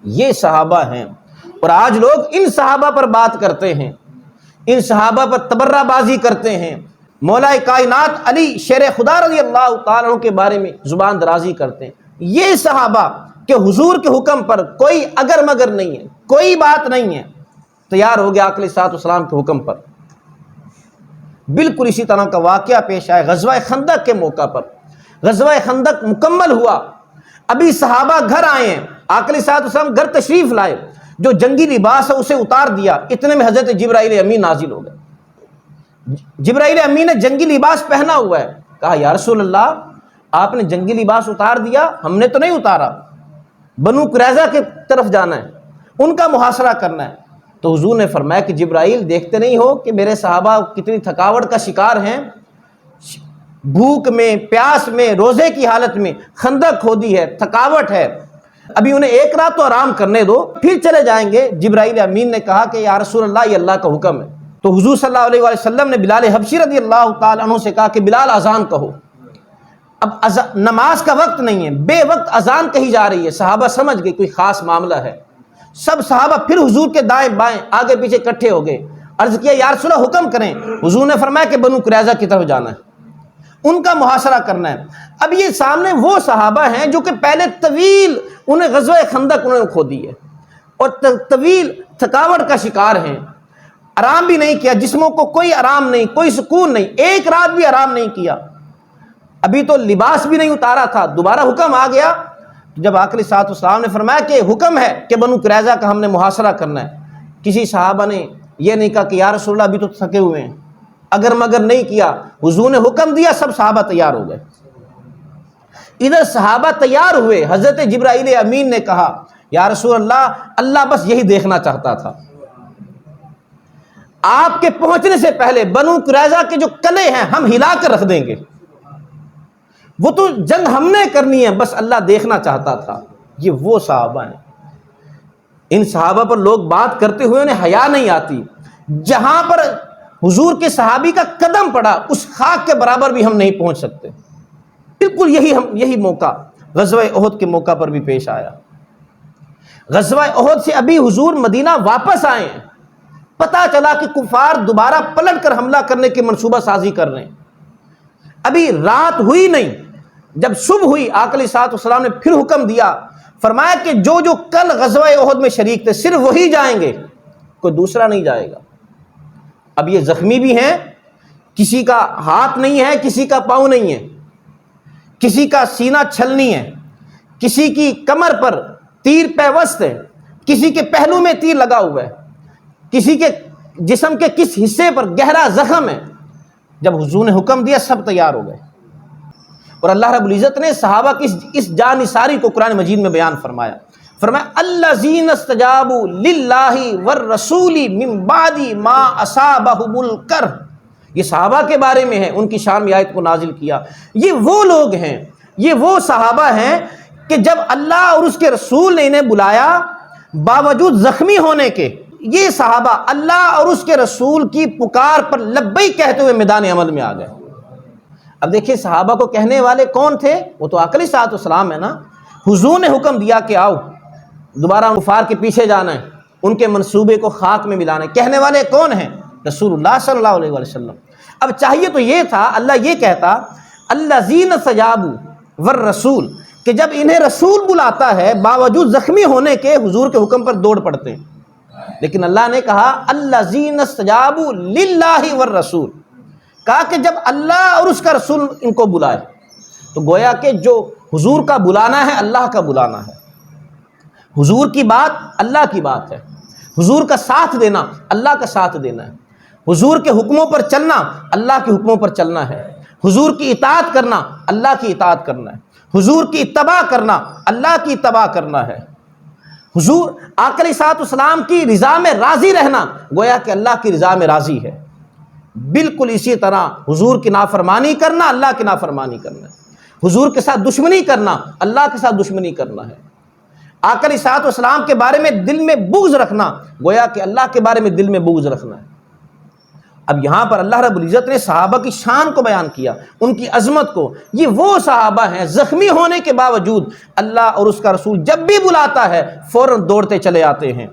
یہ صحابہ ہیں۔ اور آج لوگ ان صحابہ پر بات کرتے ہیں، ان صحابہ پر تبرہ بازی کرتے ہیں، مولا کائنات علی شیر خدا رضی اللہ تعالیٰ عنہ کے بارے میں زبان درازی کرتے ہیں۔ یہ صحابہ کہ حضور کے حکم پر کوئی اگر مگر نہیں ہے، کوئی بات نہیں ہے، تیار ہو گیا آقا علیہ الصلوۃ والسلام کے حکم پر۔ بالکل اسی طرح کا واقعہ پیش آیا غزوہ خندق کے موقع پر۔ غزوہ خندق مکمل ہوا، ابھی صحابہ گھر آئے ہیں، آقا علیہ الصلوۃ والسلام گھر تشریف لائے، جو جنگی لباس ہے اسے اتار دیا، اتنے میں حضرت جبرائیل امین نازل ہو گئے۔ جبرائیل امین نے جنگی لباس پہنا ہوا ہے، کہا یا رسول اللہ آپ نے جنگی لباس اتار دیا، ہم نے تو نہیں اتارا، بنو قریظہ کی طرف جانا ہے، ان کا محاصرہ کرنا ہے۔ تو حضور نے فرمایا کہ جبرائیل دیکھتے نہیں ہو کہ میرے صحابہ کتنی تھکاوٹ کا شکار ہیں، بھوک میں، پیاس میں، روزے کی حالت میں، خندق کھودی ہے، تھکاوٹ ہے، ابھی انہیں ایک رات تو آرام کرنے دو پھر چلے جائیں گے۔ جبرائیل امین نے کہا کہ یا رسول اللہ یہ اللہ کا حکم ہے۔ تو حضور صلی اللہ علیہ وسلم نے بلال حبشی رضی اللہ تعالیٰ عنہ سے کہا کہ بلال اذان کہو۔ اب نماز کا وقت نہیں ہے، بے وقت اذان کہی جا رہی ہے، صحابہ سمجھ گئے کوئی خاص معاملہ ہے۔ سب صحابہ پھر حضور کے دائیں بائیں آگے پیچھے اکٹھے ہو گئے، عرض کیا یا رسول اللہ حکم کریں۔ حضور نے فرمایا کہ بنو قریظہ کی طرف جانا ہے، ان کا محاصرہ کرنا ہے۔ اب یہ سامنے وہ صحابہ ہیں جو کہ پہلے طویل انہیں غزوہ خندق انہوں نے کھودی ہے اور طویل تھکاوٹ کا شکار ہیں، آرام بھی نہیں کیا، جسموں کو کوئی آرام نہیں، کوئی سکون نہیں، ایک رات بھی آرام نہیں کیا، ابھی تو لباس بھی نہیں اتارا تھا، دوبارہ حکم آ گیا۔ جب آقا علیہ الصلوۃ والسلام نے فرمایا کہ حکم ہے کہ بنو قریظہ کا ہم نے محاصرہ کرنا ہے، کسی صحابہ نے یہ نہیں کہا کہ یا رسول اللہ ابھی تو تھکے ہوئے ہیں، اگر مگر نہیں کیا، حضور نے حکم دیا، سب صحابہ تیار ہو گئے۔ ادھر صحابہ تیار ہوئے، حضرت جبرائیل امین نے کہا یا رسول اللہ اللہ بس یہی دیکھنا چاہتا تھا، آپ کے پہنچنے سے پہلے بنو قریظہ کے جو قلعے ہیں ہم ہلا کر رکھ دیں گے، وہ تو جنگ ہم نے کرنی ہے، بس اللہ دیکھنا چاہتا تھا۔ یہ وہ صحابہ ہیں، ان صحابہ پر لوگ بات کرتے ہوئے انہیں حیا نہیں آتی۔ جہاں پر حضور کے صحابی کا قدم پڑا اس خاک کے برابر بھی ہم نہیں پہنچ سکتے۔ بالکل یہی موقع غزوہ احد کے موقع پر بھی پیش آیا۔ غزوہ احد سے ابھی حضور مدینہ واپس آئے ہیں، پتہ چلا کہ کفار دوبارہ پلٹ کر حملہ کرنے کی منصوبہ سازی کر رہے ہیں۔ ابھی رات ہوئی نہیں، جب صبح ہوئی آقا علیہ الصلوۃ والسلام نے پھر حکم دیا، فرمایا کہ جو کل غزوہ احد میں شریک تھے صرف وہی جائیں گے، کوئی دوسرا نہیں جائے گا۔ اب یہ زخمی بھی ہیں، کسی کا ہاتھ نہیں ہے، کسی کا پاؤں نہیں ہے، کسی کا سینہ چھلنی ہے، کسی کی کمر پر تیر پیوست ہے، کسی کے پہلو میں تیر لگا ہوا ہے، کسی کے جسم کے کس حصے پر گہرا زخم ہے۔ جب حضور نے حکم دیا سب تیار ہو گئے، اور اللہ رب العزت نے صحابہ کی اس جانثاری کو قرآن مجید میں بیان فرمایا الذین استجابوا للہ والرسول من بعد ما اصابہم الکرب، یہ صحابہ کے بارے میں ہے، ان کی شان میں آیت کو نازل کیا۔ یہ وہ لوگ ہیں، یہ وہ صحابہ ہیں کہ جب اللہ اور اس کے رسول نے انہیں بلایا باوجود زخمی ہونے کے، یہ صحابہ اللہ اور اس کے رسول کی پکار پر لبیک کہتے ہوئے میدان عمل میں آ گئے۔ اب دیکھیں صحابہ کو کہنے والے کون تھے؟ وہ تو آقا علیہ الصلوۃ والسلام ہے نا۔ حضور نے حکم دیا کہ آؤ دوبارہ کفار کے پیچھے جانا ہے، ان کے منصوبے کو خاک میں ملانا ہے۔ کہنے والے کون ہیں؟ رسول اللہ صلی اللہ علیہ وسلم۔ اب چاہیے تو یہ تھا اللہ یہ کہتا الذین استجابوا والرسول، کہ جب انہیں رسول بلاتا ہے باوجود زخمی ہونے کے حضور کے حکم پر دوڑ پڑتے ہیں، لیکن اللہ نے کہا الذین استجابوا للہ والرسول، کہا کہ جب اللہ اور اس کا رسول ان کو بلائے، تو گویا کہ جو حضور کا بلانا ہے اللہ کا بلانا ہے، حضور کی بات اللہ کی بات ہے، حضور کا ساتھ دینا اللہ کا ساتھ دینا ہے، حضور کے حکموں پر چلنا اللہ کے حکموں پر چلنا ہے، حضور کی اطاعت کرنا اللہ کی اطاعت کرنا ہے، حضور کی اتباع کرنا اللہ کی اتباع کرنا ہے، حضور آقا علیہ الصلوۃ والسلام کی رضا میں راضی رہنا گویا کہ اللہ کی رضا میں راضی ہے۔ بالکل اسی طرح حضور کی نافرمانی کرنا اللہ کی نافرمانی کرنا ہے، حضور کے ساتھ دشمنی کرنا اللہ کے ساتھ دشمنی کرنا ہے، آقا علیہ الصلوۃ والسلام کے بارے میں دل میں بغض رکھنا گویا کہ اللہ کے بارے میں دل میں بغض رکھنا ہے، اب یہاں پر اللہ رب العزت نے صحابہ کی شان کو بیان کیا، ان کی عظمت کو. یہ وہ صحابہ ہیں زخمی ہونے کے باوجود اللہ اور اس کا رسول جب بھی بلاتا ہے فوراً دوڑتے چلے آتے ہیں.